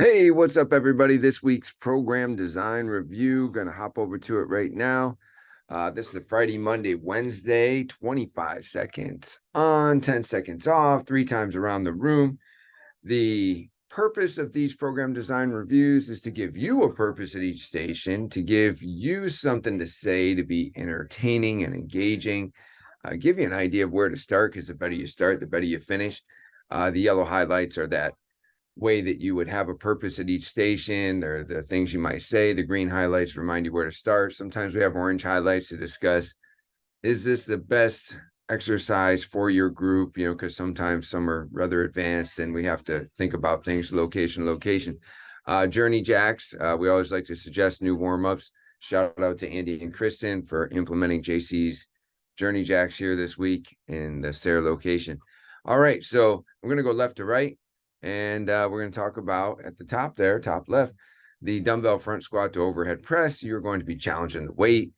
Hey, what's up, everybody? This week's program design review. Gonna hop over to it right now. This is a Friday, Monday, Wednesday, 25 seconds on, 10 seconds off, 3 times around the room. The purpose of these program design reviews is to give you a purpose at each station, to give you something to say, to be entertaining and engaging, give you an idea of where to start, because the better you start, the better you finish. The yellow highlights are that way that you would have a purpose at each station. They're the things you might say. The green highlights remind you where to start. Sometimes we have orange highlights to discuss, is this the best exercise for your group? Because sometimes some are rather advanced and we have to think about things, location. Journey jacks, we always like to suggest new warm-ups. Shout out to Andy and Kristen for implementing JC's journey jacks here this week in the Sarah location. All right, so I'm going to go left to right. And we're going to talk about at the top there, top left, the dumbbell front squat to overhead press. You're going to be challenging the weight.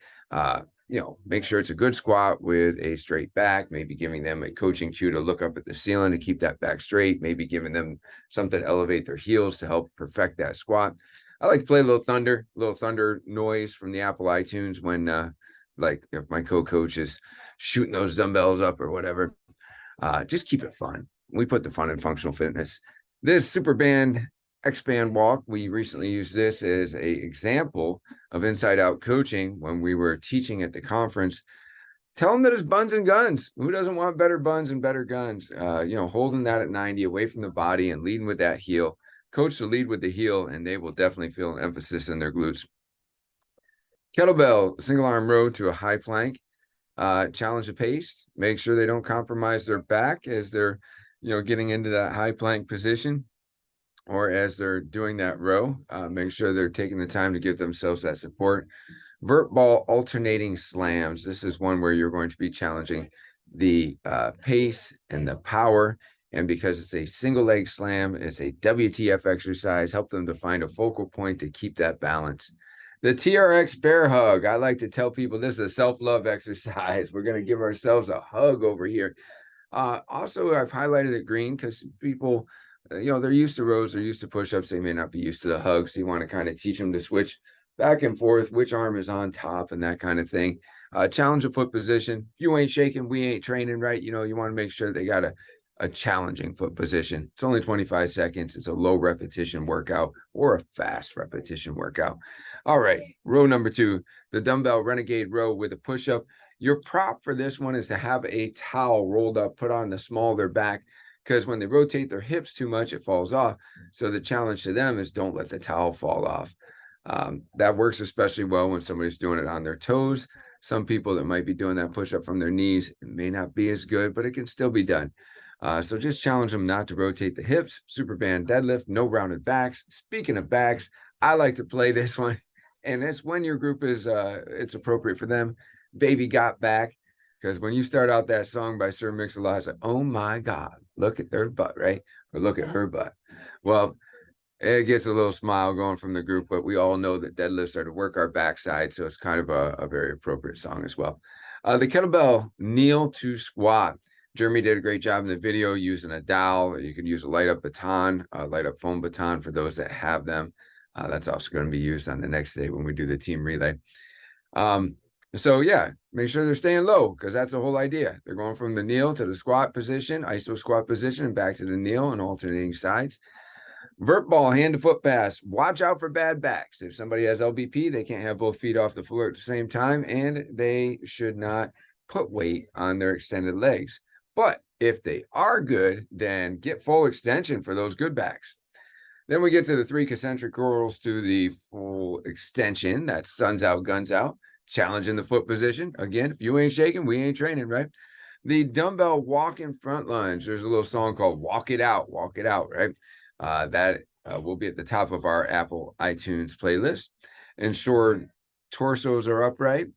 Make sure it's a good squat with a straight back, maybe giving them a coaching cue to look up at the ceiling to keep that back straight, maybe giving them something to elevate their heels to help perfect that squat. I like to play a little thunder noise from the Apple iTunes when like if my co-coach is shooting those dumbbells up or whatever. Just keep it fun. We put the fun in functional fitness. This Superband Expand walk, we recently used this as an example of inside out coaching when we were teaching at the conference. Tell them that it's buns and guns. Who doesn't want better buns and better guns? Holding that at 90 away from the body and leading with that heel. Coach to lead with the heel, and they will definitely feel an emphasis in their glutes. Kettlebell, single arm row to a high plank. Challenge the pace. Make sure they don't compromise their back as they're getting into that high plank position, or as they're doing that row. Make sure they're taking the time to give themselves that support. Vert ball alternating slams. This is one where you're going to be challenging the pace and the power. And because it's a single leg slam, it's a WTF exercise. Help them to find a focal point to keep that balance. The TRX bear hug. I like to tell people this is a self-love exercise. We're going to give ourselves a hug over here. Also, I've highlighted it green because people, they're used to rows, they're used to push-ups. They may not be used to the hugs. So you want to kind of teach them to switch back and forth, which arm is on top and that kind of thing. Challenge the foot position. If you ain't shaking, we ain't training, right? You want to make sure they got a challenging foot position. It's only 25 seconds. It's a low repetition workout or a fast repetition workout. All right, row number 2, the dumbbell renegade row with a push-up. Your prop for this one is to have a towel rolled up, put on the small of their back, because when they rotate their hips too much, it falls off. So the challenge to them is don't let the towel fall off. That works especially well when somebody's doing it on their toes. Some people that might be doing that push-up from their knees, it may not be as good, but it can still be done. So just challenge them not to rotate the hips. Superband deadlift, no rounded backs. Speaking of backs, I like to play this one, and it's when your group is it's appropriate for them. Baby Got Back, because when you start out that song by Sir Mix-a-Lot, it's like, oh my God, look at their butt, right? Or look at her butt. Well, it gets a little smile going from the group, but we all know that deadlifts are to work our backside, so it's kind of a very appropriate song as well. The kettlebell kneel to squat. Jeremy did a great job in the video using a dowel. You can use a light up baton, a light up foam baton for those that have them. That's also going to be used on the next day when we do the team relay. So yeah, make sure they're staying low, because that's the whole idea. They're going from the kneel to the squat position, iso squat position, and back to the kneel and alternating sides. Vert ball, hand to foot pass. Watch out for bad backs. If somebody has LBP, they can't have both feet off the floor at the same time, and they should not put weight on their extended legs. But if they are good, then get full extension for those good backs. Then we get to the 3 concentric curls to the full extension. That's suns out, guns out. Challenging the foot position. Again, if you ain't shaking, we ain't training, right? The dumbbell walk in front lunge. There's a little song called Walk It Out, right? That will be at the top of our Apple iTunes playlist. Ensure torsos are upright.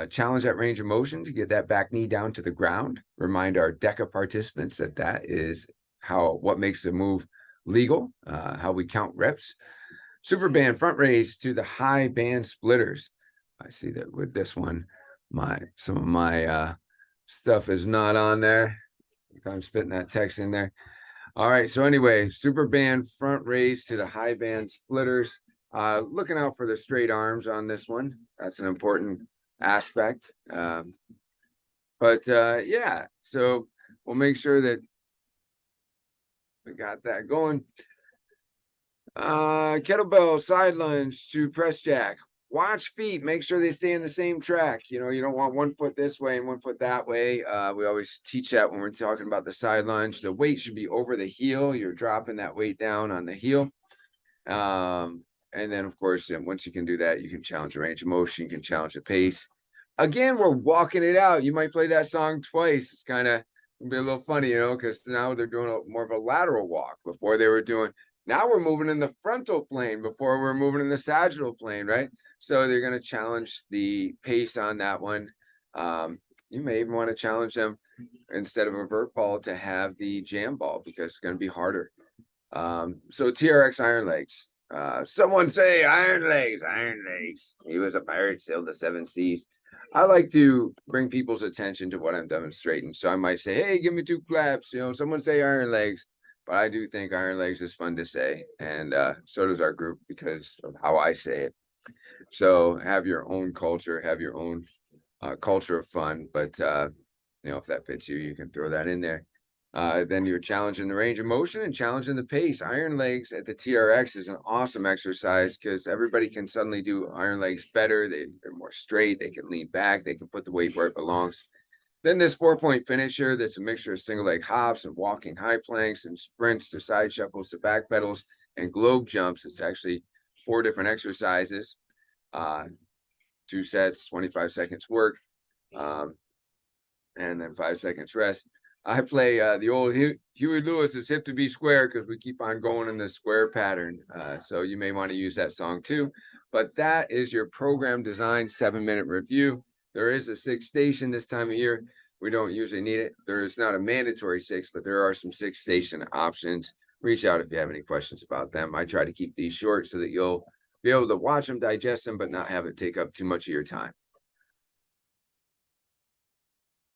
Challenge that range of motion to get that back knee down to the ground. Remind our DECA participants that is what makes the move legal, how we count reps. Superband front raise to the high band splitters. I see that with this one, some of my stuff is not on there. I'm fitting that text in there. All right. So anyway, super band front raise to the high band splitters. Looking out for the straight arms on this one. That's an important aspect. But yeah, so we'll make sure that we got that going. Kettlebell side lunge to press jack. Watch feet, make sure they stay in the same track. You know, you don't want one foot this way and one foot that way. We always teach that when we're talking about the side lunge. The weight should be over the heel. You're dropping that weight down on the heel. And then, of course, once you can do that, you can challenge the range of motion, you can challenge the pace. Again, we're walking it out. You might play that song twice. It's kind of be a little funny, you know, because now they're doing more of a lateral walk. Before they were doing, now we're moving in the frontal plane. Before we're moving in the sagittal plane, right? So they're going to challenge the pace on that one. You may even want to challenge them instead of a vert ball to have the jam ball because it's going to be harder. So TRX Iron Legs. Someone say Iron Legs, Iron Legs. He was a pirate, sailed the 7 seas. I like to bring people's attention to what I'm demonstrating. So I might say, hey, give me 2 claps. You know, someone say Iron Legs. But I do think Iron Legs is fun to say. And so does our group because of how I say it. So have your own culture, have your own culture of fun. But, you know, if that fits you, you can throw that in there. Then you're challenging the range of motion and challenging the pace. Iron legs at the TRX is an awesome exercise because everybody can suddenly do iron legs better. They're more straight. They can lean back. They can put the weight where it belongs. Then this 4-point finisher, that's a mixture of single leg hops and walking high planks and sprints to side shuffles to back pedals and globe jumps. It's actually 4 different exercises, 2 sets, 25 seconds work, and then 5 seconds rest. I play the old Huey Lewis's Hip to Be Square because we keep on going in the square pattern. So you may want to use that song too. But that is your program design 7-minute review. There is a 6th station this time of year. We don't usually need it. There is not a mandatory 6, but there are some 6th station options. Reach out if you have any questions about them. I try to keep these short so that you'll be able to watch them, digest them, but not have it take up too much of your time.